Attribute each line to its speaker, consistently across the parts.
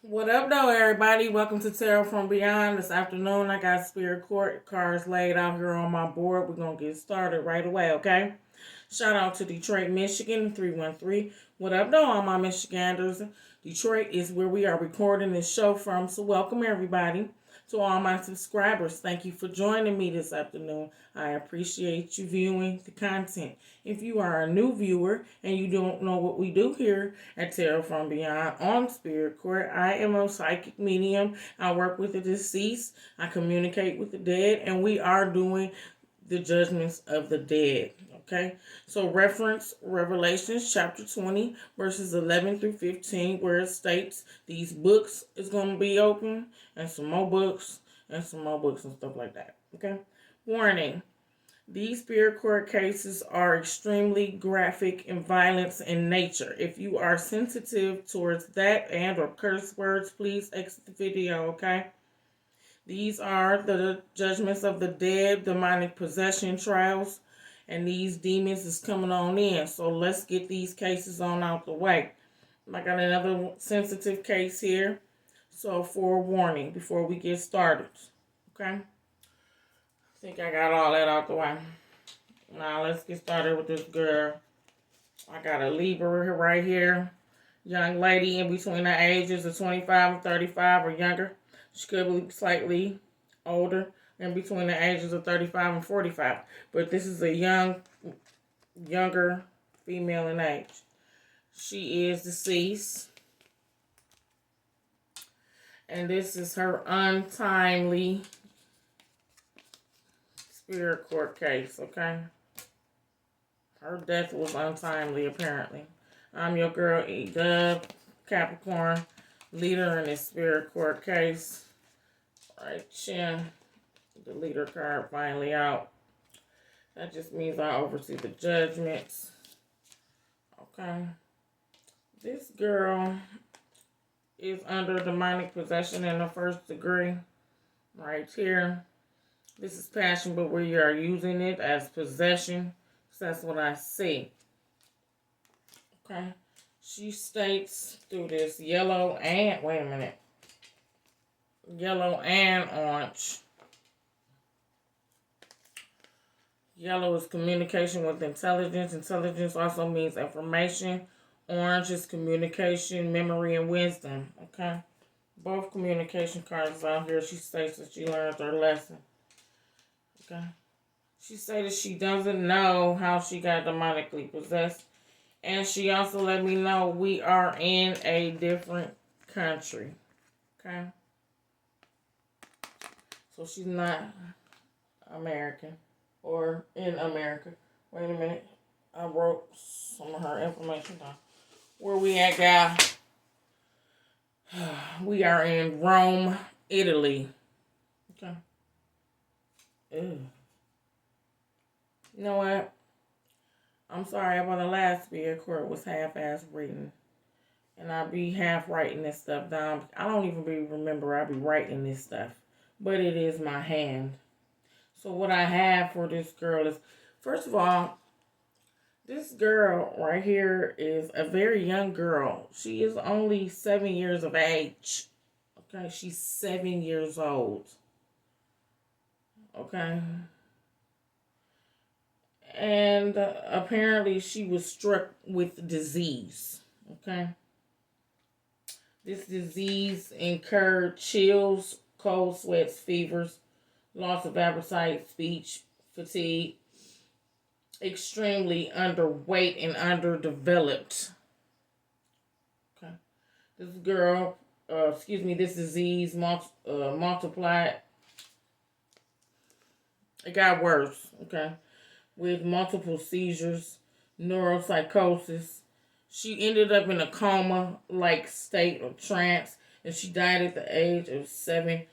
Speaker 1: What up, though, everybody? Welcome to Tarot from Beyond. This afternoon, I got Spirit Court cards laid out here on my board. We're going to get started right away, okay? Shout out to Detroit, Michigan, 313. What up, though, all my Michiganders? Detroit is where we are recording this show from, so welcome, everybody. To all my subscribers, thank you for joining me this afternoon. I appreciate you viewing the content. If you are a new viewer and you don't know what we do here at Tarot from Beyond on Spirit Court, I am a psychic medium. I work with the deceased. I communicate with the dead, and we are doing the judgments of the dead. Okay, so reference Revelations chapter 20, verses 11 through 15, where it states these books is going to be open, and some more books, and some more books, and stuff like that. Okay, warning. These spirit court cases are extremely graphic and violent in nature. If you are sensitive towards that and or curse words, please exit the video, okay? These are the judgments of the dead, demonic possession trials, and these demons is coming on in. So let's get these cases on out the way. I got another sensitive case here. So forewarning before we get started. Okay? I think I got all that out the way. Now let's get started with this girl. I got a Libra right here. Young lady in between the ages of 25 and 35 or younger. She could be slightly older, in between the ages of 35 and 45. But this is a younger female in age. She is deceased. And this is her untimely spirit court case, okay? Her death was untimely, apparently. I'm your girl, Dubb, Capricorn, leader in this spirit court case. Right, chin. The leader card finally out. That just means I oversee the judgments. Okay. This girl is under demonic possession in the first degree. Right here. This is passion, but we are using it as possession. So that's what I see. Okay. She states through this yellow and, wait a minute. Yellow and orange. Yellow is communication with intelligence. Intelligence also means information. Orange is communication, memory, and wisdom. Okay? Both communication cards out here. She states that she learned her lesson. Okay? She said that she doesn't know how she got demonically possessed. And she also let me know we are in a different country. Okay? So she's not American or in America. Wait a minute. I wrote some of her information down. Where we at, guy? We are in Rome, Italy. Okay. Ew. You know what? I'm sorry about the last spirit court was half-ass written. And I be half writing this stuff down. I don't even remember I be writing this stuff. But it is my hand. So what I have for this girl is, first of all, this girl right here is a very young girl. She is only 7 years of age. Okay, she's 7 years old. Okay. And apparently she was struck with disease. Okay. This disease incurred chills, cold sweats, fevers, loss of appetite, speech, fatigue, extremely underweight and underdeveloped. Okay. This girl, this disease multiplied. It got worse, okay, with multiple seizures, neuropsychosis. She ended up in a coma-like state or trance, and she died at the age of 7.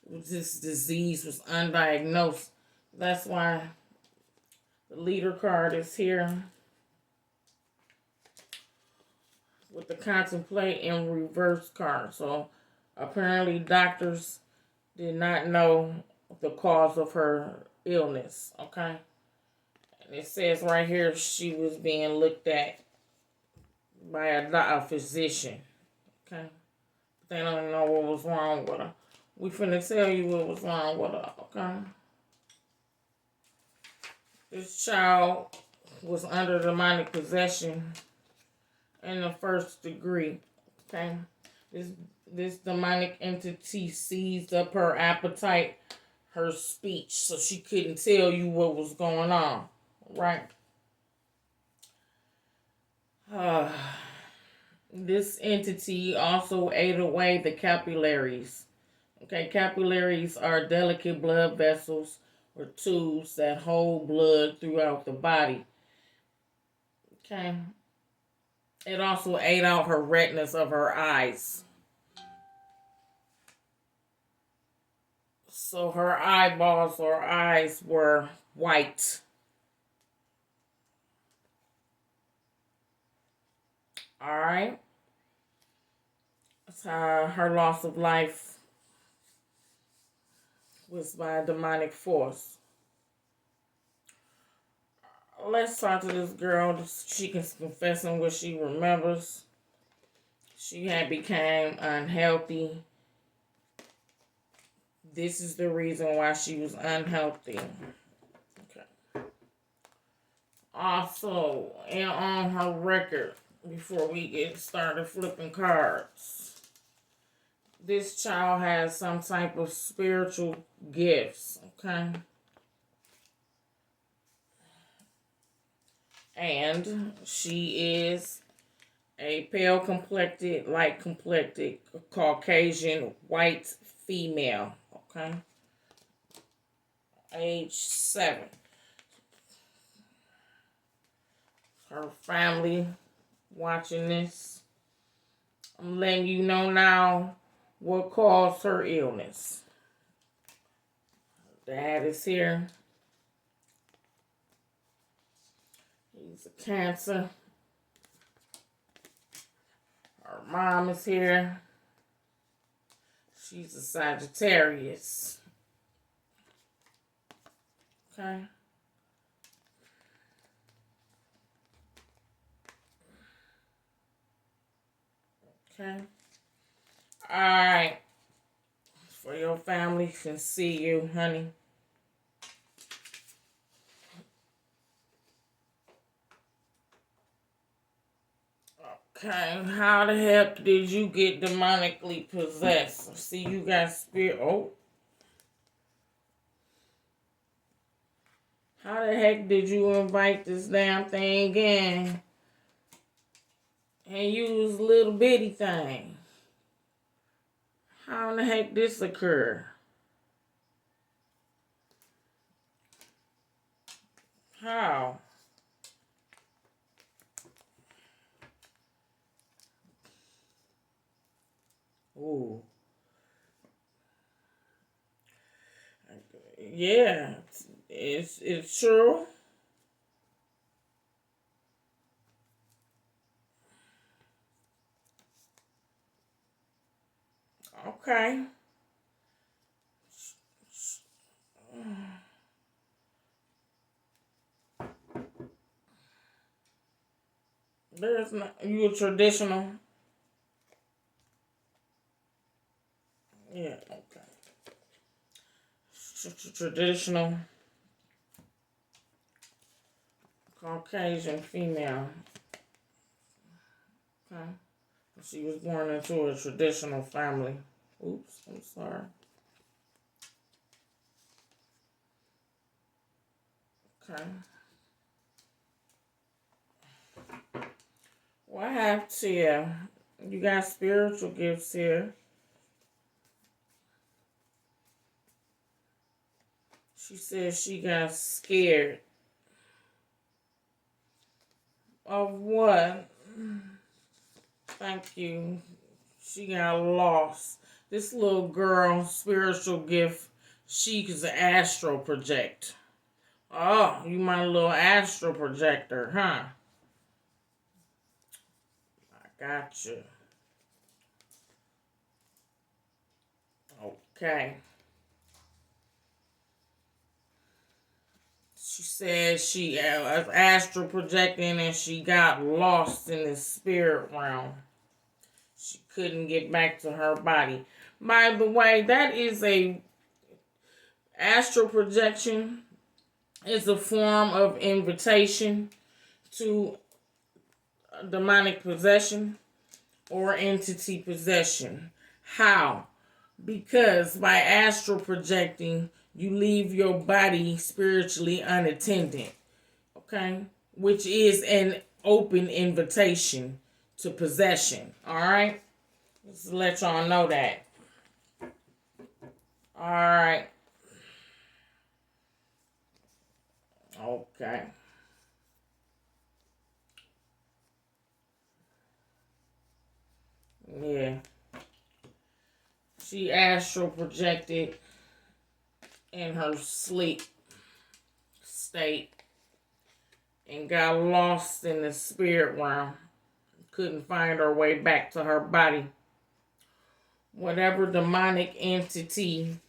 Speaker 1: This disease was undiagnosed. That's why the leader card is here with the contemplate and reverse card. So apparently doctors did not know the cause of her illness. Okay. And it says right here she was being looked at by a physician. Okay. They don't know what was wrong with her. We finna tell you what was wrong with her, okay? This child was under demonic possession in the first degree, okay? This demonic entity seized up her appetite, her speech, so she couldn't tell you what was going on, right? This entity also ate away the capillaries. Okay, capillaries are delicate blood vessels or tubes that hold blood throughout the body. Okay. It also ate out her retinas of her eyes. So her eyeballs or eyes were white. Alright. Her loss of life was by a demonic force. Let's talk to this girl. She can confess on what she remembers. She had become unhealthy. This is the reason why she was unhealthy. Okay. Also, and on her record, before we get started flipping cards, this child has some type of spiritual gifts, okay? And she is a pale complected, light complected, Caucasian, white female, okay? Age 7. Her family watching this. I'm letting you know now what caused her illness. Dad is here. He's a Cancer. Her mom is here. She's a Sagittarius. Okay. Okay. Alright. For your family can see you, honey. Okay, how the heck did you get demonically possessed? See, you got spirit. Oh. How the heck did you invite this damn thing in and use little bitty thing? How in the heck this occur? How? Ooh. Yeah, it's true. Okay. There's not you a traditional. Yeah, okay. Traditional Caucasian female. Okay. She was born into a traditional family. Oops, I'm sorry. Okay. What happened to you? You got spiritual gifts here. She said she got scared. Of what? Thank you. She got lost. This little girl, spiritual gift, she is an astral project. Oh, you my little astral projector, huh? I got you. Okay. She said she was astral projecting and she got lost in the spirit realm. She couldn't get back to her body. By the way, that is a astral projection. Is a form of invitation to demonic possession or entity possession. How? Because by astral projecting, you leave your body spiritually unattended. Okay? Which is an open invitation to possession. Alright? Just to let y'all know that. Alright. Okay. Yeah. She astral projected in her sleep state and got lost in the spirit realm. Couldn't find her way back to her body. Whatever demonic entity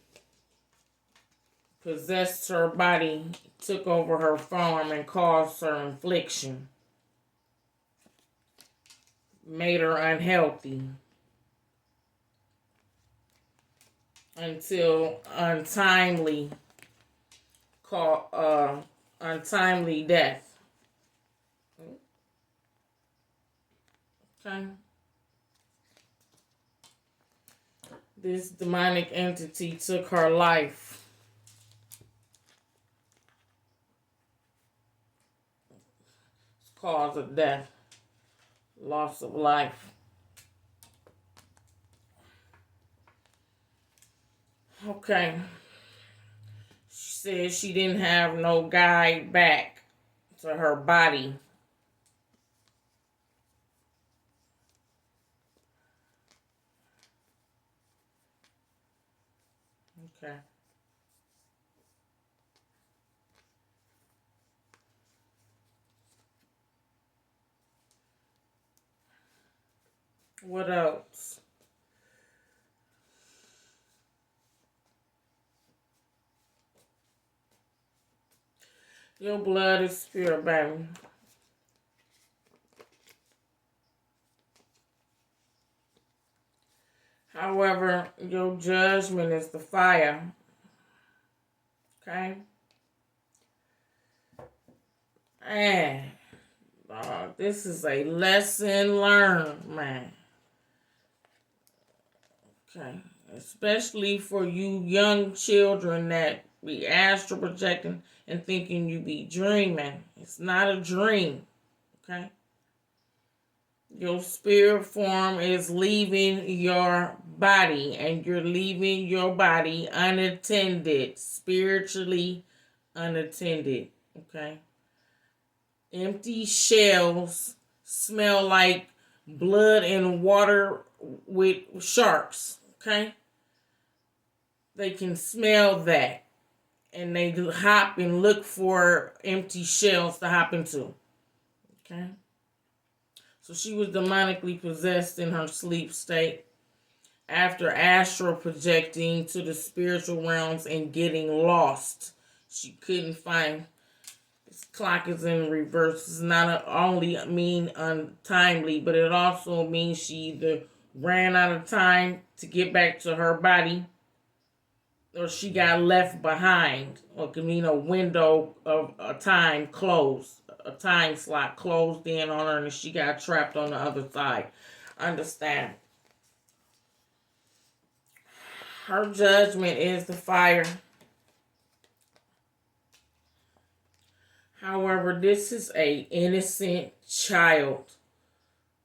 Speaker 1: possessed her body took over her form and caused her affliction. Made her unhealthy. Until untimely death. Okay. This demonic entity took her life. Cause of death. Loss of life. Okay. She said she didn't have no guide back to her body. Okay. What else? Your blood is pure, baby. However, your judgment is the fire. Okay? And this is a lesson learned, man. Okay. Especially for you young children that be astral projecting and thinking you be dreaming. It's not a dream. Okay? Your spirit form is leaving your body, and you're leaving your body unattended, spiritually unattended. Okay? Empty shells smell like blood and water with sharks. Okay? They can smell that. And they hop and look for empty shells to hop into. Okay? So she was demonically possessed in her sleep state after astral projecting to the spiritual realms and getting lost. She couldn't find. This clock is in reverse. It's not only mean untimely, but it also means she either ran out of time to get back to her body, or she got left behind, or could mean a window of a time closed, a time slot closed in on her, and she got trapped on the other side. Understand? Her judgment is the fire. However, this is a innocent child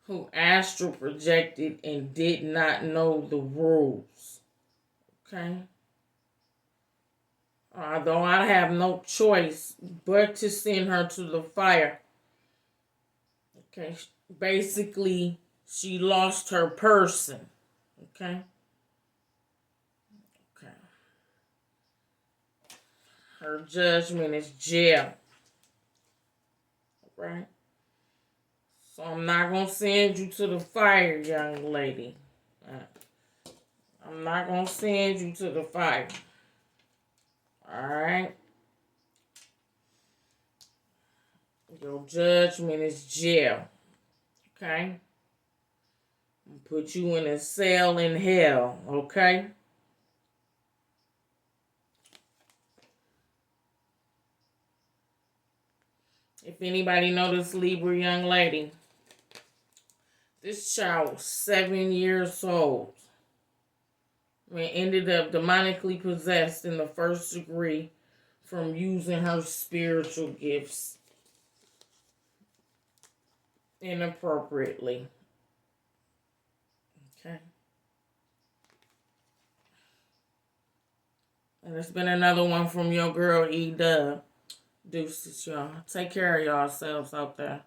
Speaker 1: who astral projected and did not know the rules. Okay? Although I have no choice but to send her to the fire. Okay? Basically, she lost her person. Okay? Okay. Her judgment is jail. Right? So I'm not going to send you to the fire, young lady. I'm not going to send you to the fire. Alright? Your judgment is jail. Okay? Put you in a cell in hell, okay? If anybody know this Libra young lady, this child was 7 years old. Ended up demonically possessed in the first degree from using her spiritual gifts inappropriately. Okay. And it's been another one from your girl Dubb. Deuces, y'all. Take care of yourselves out there.